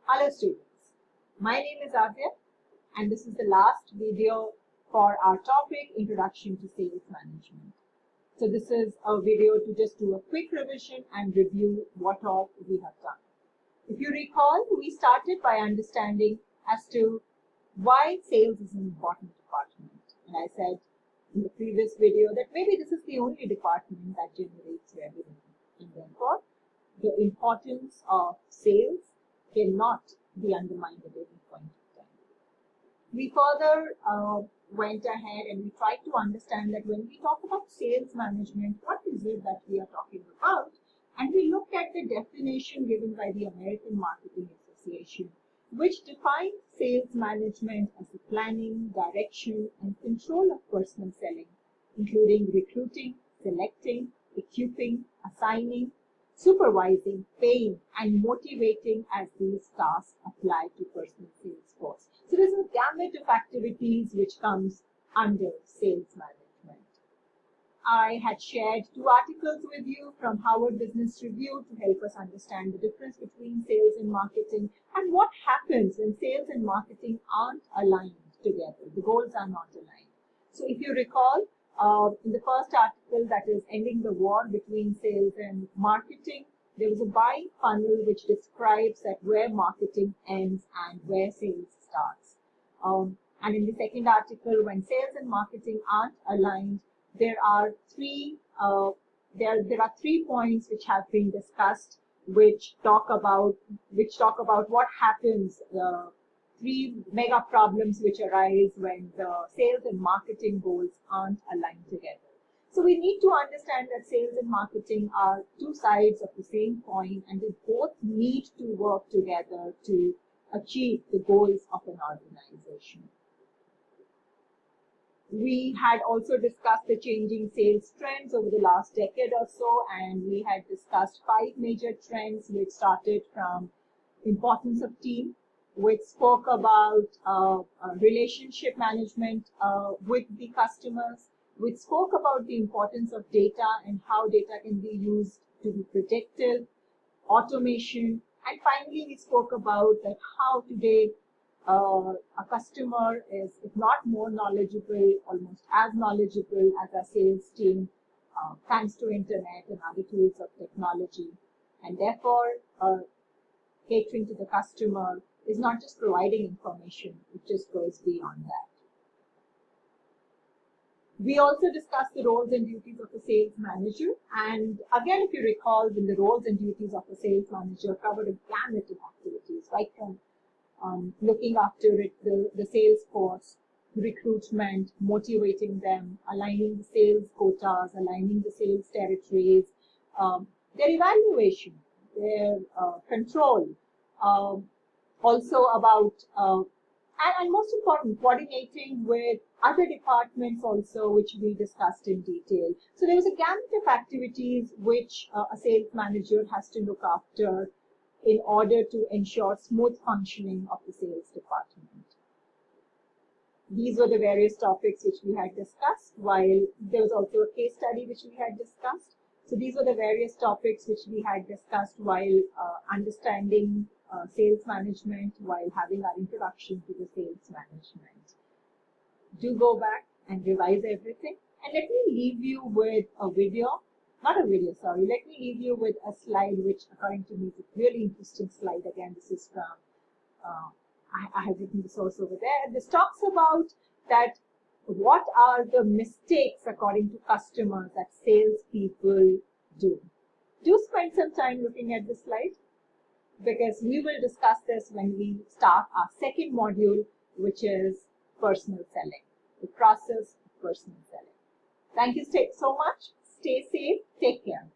Hello students, my name is Adya and this is the last video for our topic Introduction to Sales Management. So this is a video to just do a quick revision and review what all we have done. If you recall, we started by understanding as to why sales is an important department. And I said in the previous video that maybe this is the only department that generates revenue. And therefore, the importance of sales cannot be undermined at any point in time. We further went ahead and we tried to understand that when we talk about sales management, what is it that we are talking about? And we looked at the definition given by the American Marketing Association, which defines sales management as the planning, direction, and control of personal selling, including recruiting, selecting, equipping, assigning, supervising, paying, and motivating as these tasks apply to personal sales force. So there's a gamut of activities which comes under sales management. I had shared 2 articles with you from Harvard Business Review to help us understand the difference between sales and marketing and what happens when sales and marketing aren't aligned together. The goals are not aligned. So if you recall, in the first article, that is Ending the War Between Sales and Marketing, there was a buying funnel which describes that where marketing ends and where sales starts. And in the second article, when sales and marketing aren't aligned, there are 3 points which have been discussed, which talk about what happens. 3 mega problems which arise when the sales and marketing goals aren't aligned together. So we need to understand that sales and marketing are 2 sides of the same coin and they both need to work together to achieve the goals of an organization. We had also discussed the changing sales trends over the last decade or so, and we had discussed 5 major trends which started from importance of team, which spoke about relationship management with the customers, which spoke about the importance of data and how data can be used to be predictive, automation, and finally we spoke about that how today a customer is, if not more knowledgeable, almost as knowledgeable as our sales team, thanks to internet and other tools of technology, and therefore catering to the customer is not just providing information, it just goes beyond that. We also discussed the roles and duties of a sales manager. And again, if you recall, then the roles and duties of a sales manager covered a gamut of activities, right from looking after the sales force, recruitment, motivating them, aligning the sales quotas, aligning the sales territories, their evaluation, their control, also about, and most important, coordinating with other departments also, which we discussed in detail. So there was a gamut of activities which a sales manager has to look after in order to ensure smooth functioning of the sales department. These were the various topics which we had discussed, while there was also a case study which we had discussed. So these were the various topics which we had discussed while understanding sales management, while having our introduction to the sales management. Do go back and revise everything. And let me leave you with a video, let me leave you with a slide which according to me is a really interesting slide. Again, this is from, I have written the source over there. This talks about that what are the mistakes according to customers that salespeople do. Do spend some time looking at this slide, because we will discuss this when we start our second module, which is personal selling, the process of personal selling. Thank you so much. Stay safe. Take care.